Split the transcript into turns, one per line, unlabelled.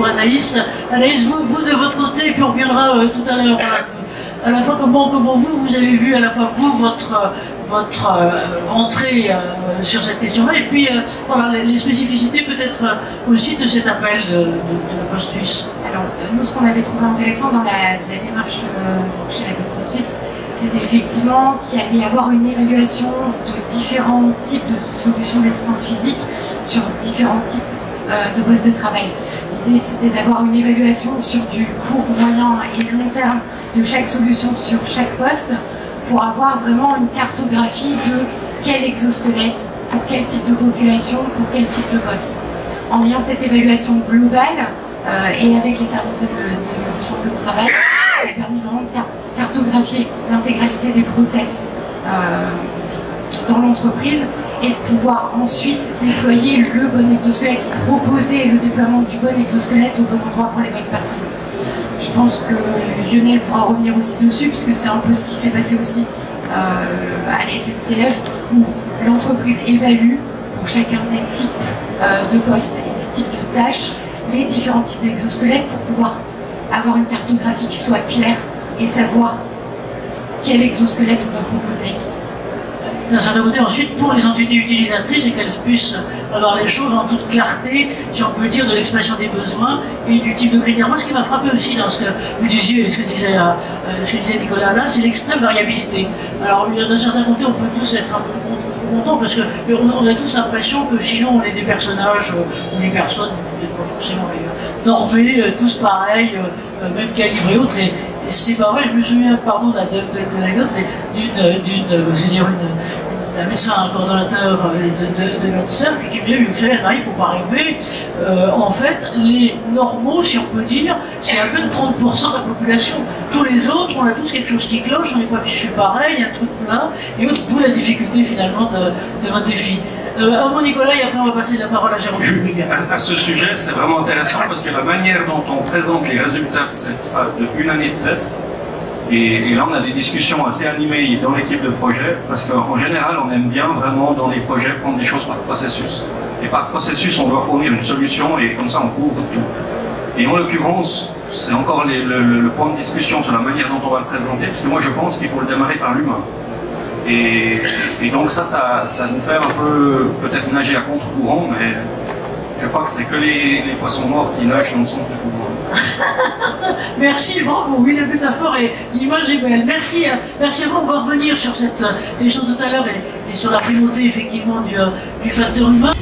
pour Anaïs. Anaïs, vous de votre côté, et puis on reviendra tout à l'heure à la fois comment vous avez vu à la fois vous votre entrée sur cette question-là, et puis voilà, les spécificités peut-être aussi de cet appel de la Poste suisse.
Alors nous, ce qu'on avait trouvé intéressant dans la démarche chez la Poste suisse, c'était effectivement qu'il allait y avoir une évaluation de différents types de solutions d'assistance physique sur différents types de postes de travail. L'idée, c'était d'avoir une évaluation sur du court, moyen et long terme de chaque solution sur chaque poste pour avoir vraiment une cartographie de quel exosquelette, pour quel type de population, pour quel type de poste. En ayant cette évaluation globale et avec les services de santé au travail, ça a permis vraiment de cartographier l'intégralité des process dans l'entreprise et de pouvoir ensuite déployer le bon exosquelette, proposer le déploiement du bon exosquelette au bon endroit pour les bonnes personnes. Je pense que Lionel pourra revenir aussi dessus, puisque c'est un peu ce qui s'est passé aussi à la SNCF, où l'entreprise évalue pour chacun des types de postes et des types de tâches les différents types d'exosquelettes pour pouvoir avoir une cartographie qui soit claire et savoir quel exosquelette on va proposer à qui.
D'un certain côté, ensuite, pour les entités utilisatrices, et qu'elles puissent avoir les choses en toute clarté, si on peut dire, de l'expression des besoins et du type de critères. Moi, ce qui m'a frappé aussi dans ce que vous disiez, ce que disait Nicolas là, c'est l'extrême variabilité. Alors, d'un certain côté, on peut tous être un peu contents parce qu'on a tous l'impression que sinon, on est des personnages ou des personnes, peut-être pas forcément normés, tous pareils, même calibrés autres. Et c'est pas vrai, je me souviens, pardon de l'anecdote, d'un médecin coordonnateur de notre cercle qui me dit, vous savez, il ne faut pas rêver. En fait, les normaux, si on peut dire, c'est à peine 30% de la population. Tous les autres, on a tous quelque chose qui cloche, on n'est pas fichu pareil, il y a un truc là, et d'où la difficulté finalement de votre défi. Un mot Nicolas, et après on va passer la parole à Jérôme.
À ce sujet, c'est vraiment intéressant parce que la manière dont on présente les résultats d'une année de test, et là on a des discussions assez animées dans l'équipe de projet, parce qu'en général on aime bien vraiment dans les projets prendre des choses par processus. Et par processus on doit fournir une solution et comme ça on couvre tout. Et en l'occurrence, c'est encore le point de discussion sur la manière dont on va le présenter, parce que moi je pense qu'il faut le démarrer par l'humain. Et donc ça nous fait un peu peut-être nager à contre-courant, mais je crois que c'est que les poissons morts qui nagent dans le sens du courant.
Merci, bravo, oui, la métaphore et l'image est belle. Merci à vous, on va revenir sur cette question tout à l'heure et sur la primauté effectivement du facteur humain.